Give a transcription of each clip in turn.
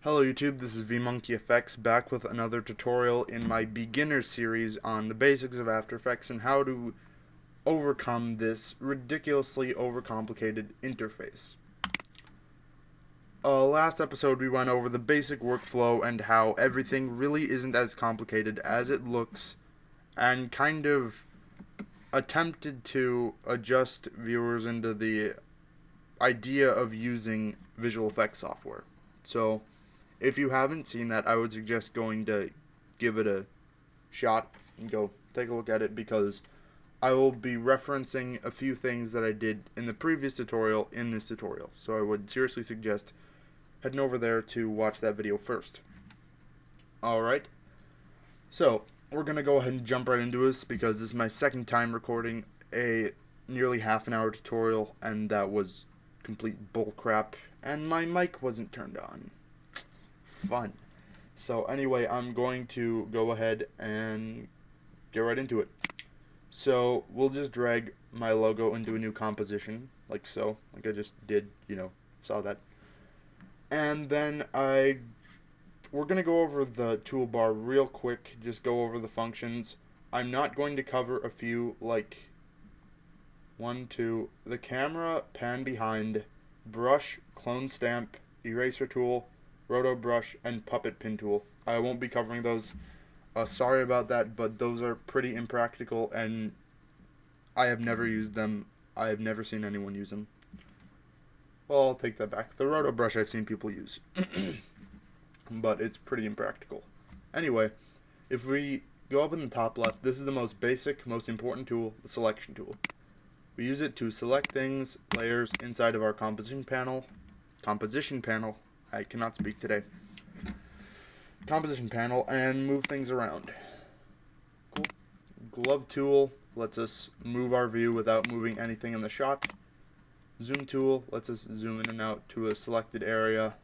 Hello YouTube, this is VMonkeyFX back with another tutorial in my beginner series on the basics of After Effects and how to overcome this ridiculously overcomplicated interface. Last episode we went over the basic workflow and how everything really isn't as complicated as it looks, and kind of attempted to adjust viewers into the idea of using visual effects software. So if you haven't seen that, I would suggest going to give it a shot and go take a look at it, because I will be referencing a few things that I did in the previous tutorial in this tutorial. So I would seriously suggest heading over there to watch that video first. Alright, so we're going to go ahead and jump right into this, because this is my second time recording a nearly half an hour tutorial, and that was complete bullcrap, and my mic wasn't turned on. Fun. So anyway, I'm going to go ahead and get right into it. So we'll just drag my logo into a new composition, like so, like I just did, saw that. And then we're going to go over the toolbar real quick, just go over the functions. I'm not going to cover a few, like the camera, pan behind, brush, clone stamp, eraser tool, roto brush, and puppet pin tool. I won't be covering those. Sorry about that, but those are pretty impractical, and I have never used them. I have never seen anyone use them. Well, I'll take that back. The roto brush I've seen people use, but it's pretty impractical. Anyway, if we go up in the top left, this is the most basic, most important tool, the selection tool. We use it to select things, layers inside of our composition panel. I cannot speak today. Composition panel, and move things around. Cool. Glove tool lets us move our view without moving anything in the shot. Zoom tool lets us zoom in and out to a selected area,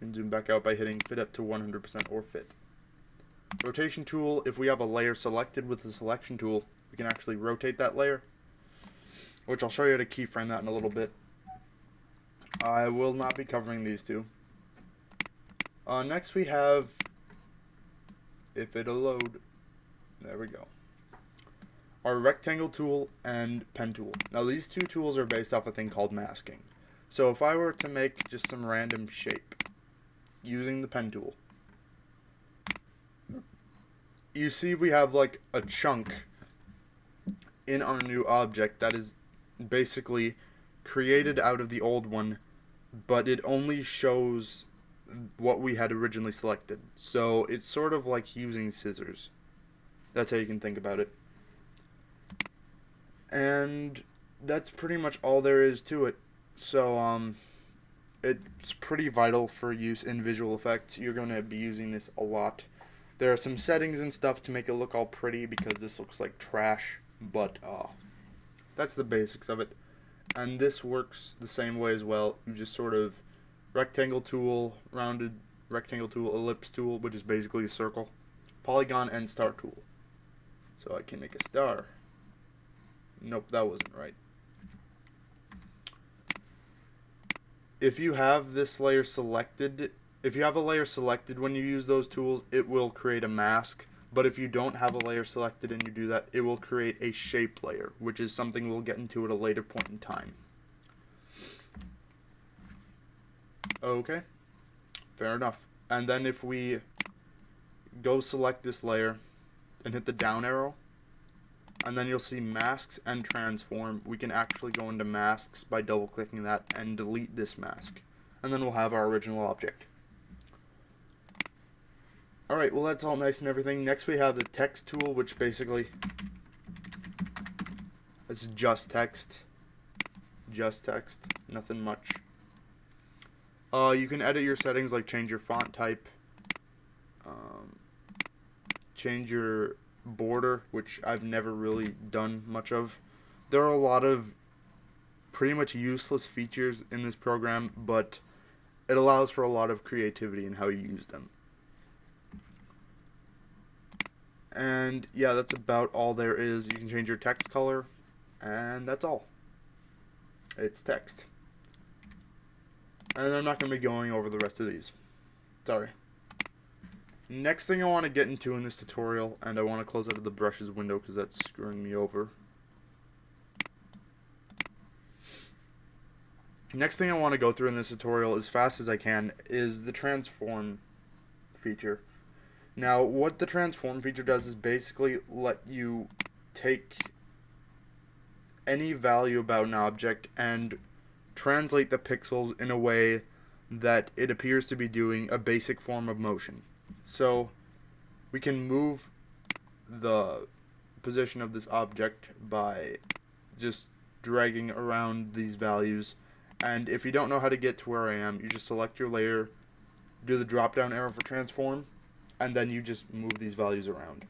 and zoom back out by hitting fit up to 100% or fit. Rotation tool, if we have a layer selected with the selection tool, we can actually rotate that layer, which I'll show you how to keyframe that in a little bit. I will not be covering these two. Next we have, if it'll load, there we go, our rectangle tool and pen tool. Now these two tools are based off a thing called masking. So if I were to make just some random shape using the pen tool, you see we have like a chunk in our new object that is basically created out of the old one, but it only shows what we had originally selected. So it's sort of like using scissors. That's how you can think about it. And that's pretty much all there is to it. So it's pretty vital for use in visual effects. You're going to be using this a lot. There are some settings and stuff to make it look all pretty, because this looks like trash, but that's the basics of it. And this works the same way as well. You just sort of rectangle tool, rounded rectangle tool, ellipse tool, which is basically a circle, polygon, and star tool. So I can make a star. Nope, that wasn't right. If you have this layer selected, if you have a layer selected when you use those tools, it will create a mask. But if you don't have a layer selected and you do that, it will create a shape layer, which is something we'll get into at a later point in time. Okay, fair enough. And then if we go select this layer and hit the down arrow, and then you'll see masks and transform. We can actually go into masks by double clicking that and delete this mask. And then we'll have our original object. Alright, well that's all nice and everything. Next we have the text tool, which basically, it's just text. Just text, nothing much. You can edit your settings, like change your font type, change your border, which I've never really done much of. There are a lot of pretty much useless features in this program, but it allows for a lot of creativity in how you use them. And yeah, that's about all there is. You can change your text color, and that's all. It's text. And I'm not going to be going over the rest of these. Sorry. Next thing I want to get into in this tutorial, and I want to close out of the brushes window because that's screwing me over. Next thing I want to go through in this tutorial as fast as I can is the transform feature. Now, what the transform feature does is basically let you take any value about an object and translate the pixels in a way that it appears to be doing a basic form of motion. So we can move the position of this object by just dragging around these values, and if you don't know how to get to where I am, you just select your layer, do the drop down arrow for transform, and then you just move these values around.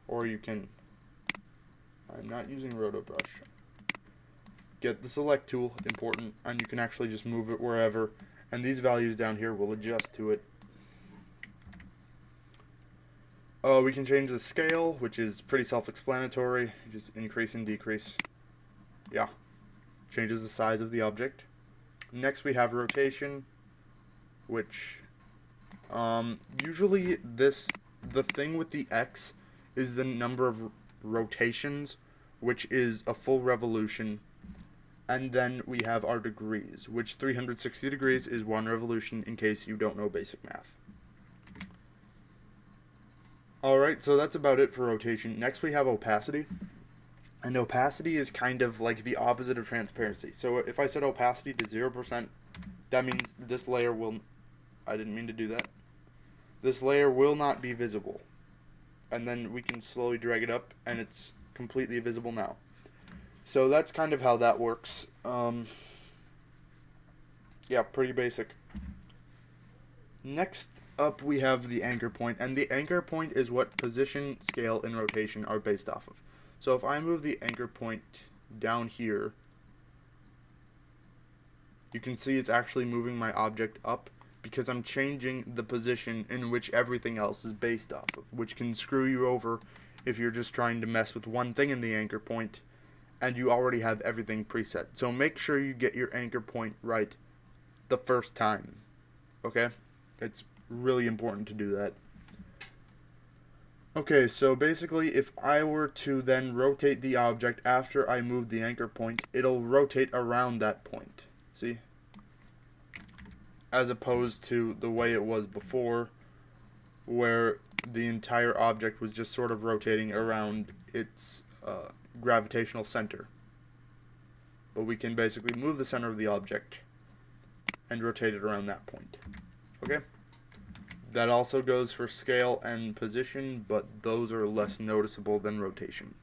Or you can, I'm not using roto brush, get the select tool, important, and you can actually just move it wherever, and these values down here will adjust to it. We can change the scale, which is pretty self-explanatory, just increase and decrease. Yeah, changes the size of the object. Next we have rotation, which usually the thing with the X is the number of rotations, which is a full revolution. And then we have our degrees, which 360 degrees is one revolution, in case you don't know basic math. Alright, so that's about it for rotation. Next we have opacity. And opacity is kind of like the opposite of transparency. So if I set opacity to 0%, that means this layer will, I didn't mean to do that. This layer will not be visible. And then we can slowly drag it up, and it's completely visible now. So that's kind of how that works. Yeah, pretty basic. Next up we have the anchor point, and the anchor point is what position, scale, and rotation are based off of. So if I move the anchor point down here, you can see it's actually moving my object up because I'm changing the position in which everything else is based off of, which can screw you over if you're just trying to mess with one thing in the anchor point and you already have everything preset. So make sure you get your anchor point right the first time, okay? It's really important to do that. Okay, so basically if I were to then rotate the object after I move the anchor point, it'll rotate around that point. See? As opposed to the way it was before, where the entire object was just sort of rotating around its gravitational center. But we can basically move the center of the object and rotate it around that point. Okay? That also goes for scale and position, but those are less noticeable than rotation.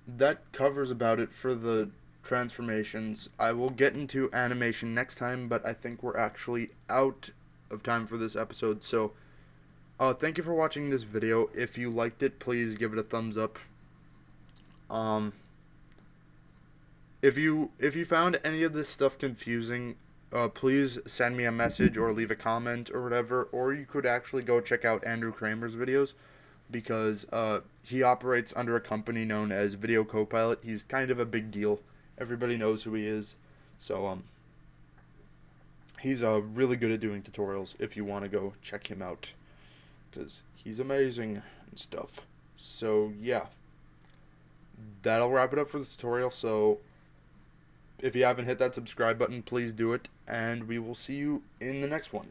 That covers about it for the transformations. I will get into animation next time, but I think we're actually out of time for this episode. So, thank you for watching this video. If you liked it, please give it a thumbs up. If you found any of this stuff confusing, please send me a message or leave a comment or whatever, or you could actually go check out Andrew Kramer's videos, because he operates under a company known as Video Copilot. He's kind of a big deal. Everybody knows who he is. So he's really good at doing tutorials if you want to go check him out, because he's amazing and stuff. So yeah, that'll wrap it up for this tutorial. So if you haven't hit that subscribe button, please do it, and we will see you in the next one.